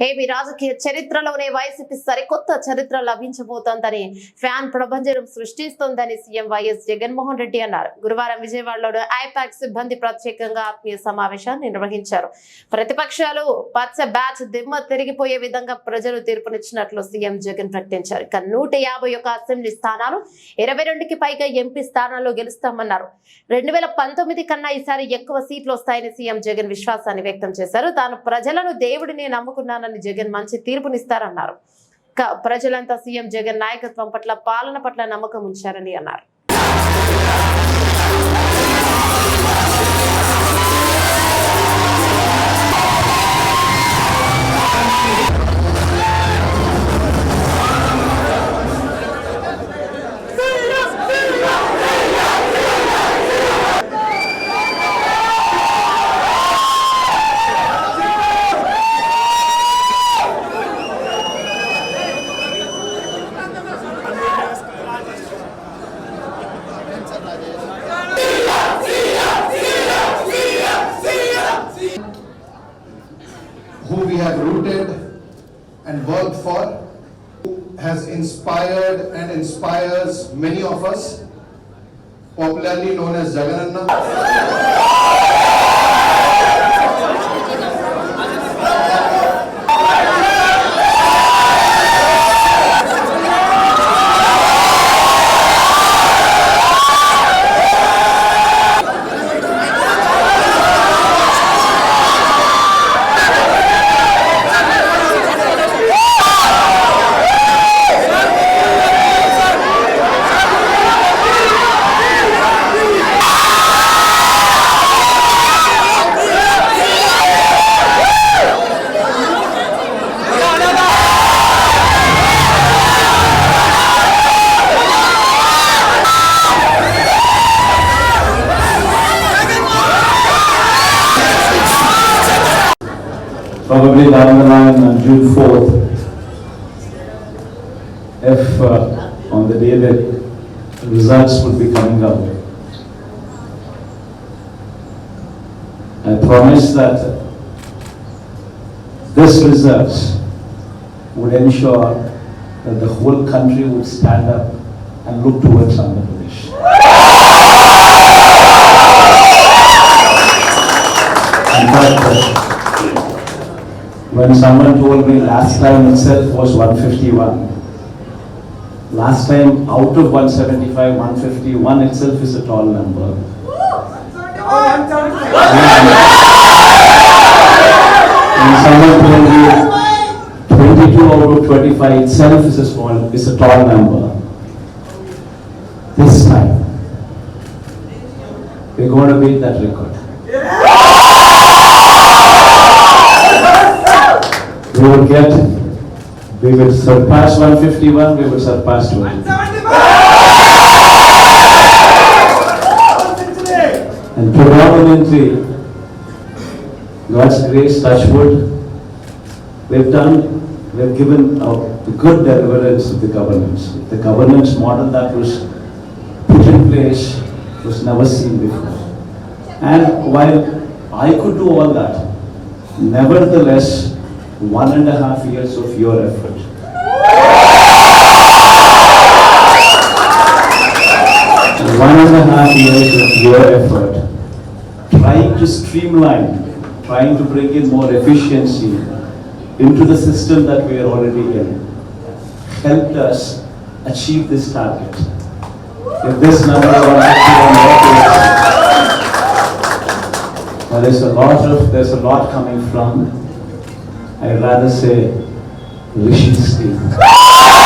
AP రాజకీయ చరిత్రలోనే YCP సరికొత్త చరిత్ర లభించబోతోందని ఫ్యాన్ ప్రభంజనం సృష్టిస్తోందని సీఎం వైఎస్ జగన్మోహన్ రెడ్డి అన్నారు. గురువారం విజయవాడలో ఐపాక్ సిబ్బంది ప్రత్యేకంగా ఆత్మీయ సమావేశాన్ని నిర్వహించారు. ప్రతిపక్షాలు పచ్చ బ్యాచ్ దిమ్మ తిరిగిపోయే విధంగా ప్రజలు తీర్పునిచ్చినట్లు సీఎం జగన్ ప్రకటించారు. ఇక 151 అసెంబ్లీ స్థానాలు 22కి పైగా ఎంపీ స్థానాల్లో గెలుస్తామన్నారు. 2019 కన్నా ఈసారి ఎక్కువ సీట్లు వస్తాయని సీఎం జగన్ విశ్వాసాన్ని వ్యక్తం చేశారు. తాను ప్రజలను దేవుడిని నమ్ముకున్నానని జగన్ మంచి తీర్పునిస్తారన్నారు. ప్రజలంతా సీఎం జగన్ నాయకత్వం పట్ల పాలన పట్ల నమ్మకం ఉంచారని అన్నారు. Who we have rooted and worked for, who has inspired and inspires many of us, popularly known as Jagananna. Probably down the line on June 4th, if on the day that results would be coming out, I promise that this results would ensure that the whole country would stand up and look towards Andhra Pradesh. In fact, when someone told me last time itself was 151, last time out of 175, 151 itself is a tall number. When someone told me 22 out of 25 itself is a tall number. This time, we're going to beat that record. We will surpass 151, we will surpass 200. And predominantly, God's grace, touch wood, we've given a good deliverance of the governance. The governance model that was put in place was never seen before. And while I could do all that, nevertheless, 1.5 years of your effort. 1.5 years of your effort, trying to streamline, trying to bring in more efficiency into the system that we are already in, helped us achieve this target. If this number of 151 there's a lot coming from, I'd rather say Rishi's team.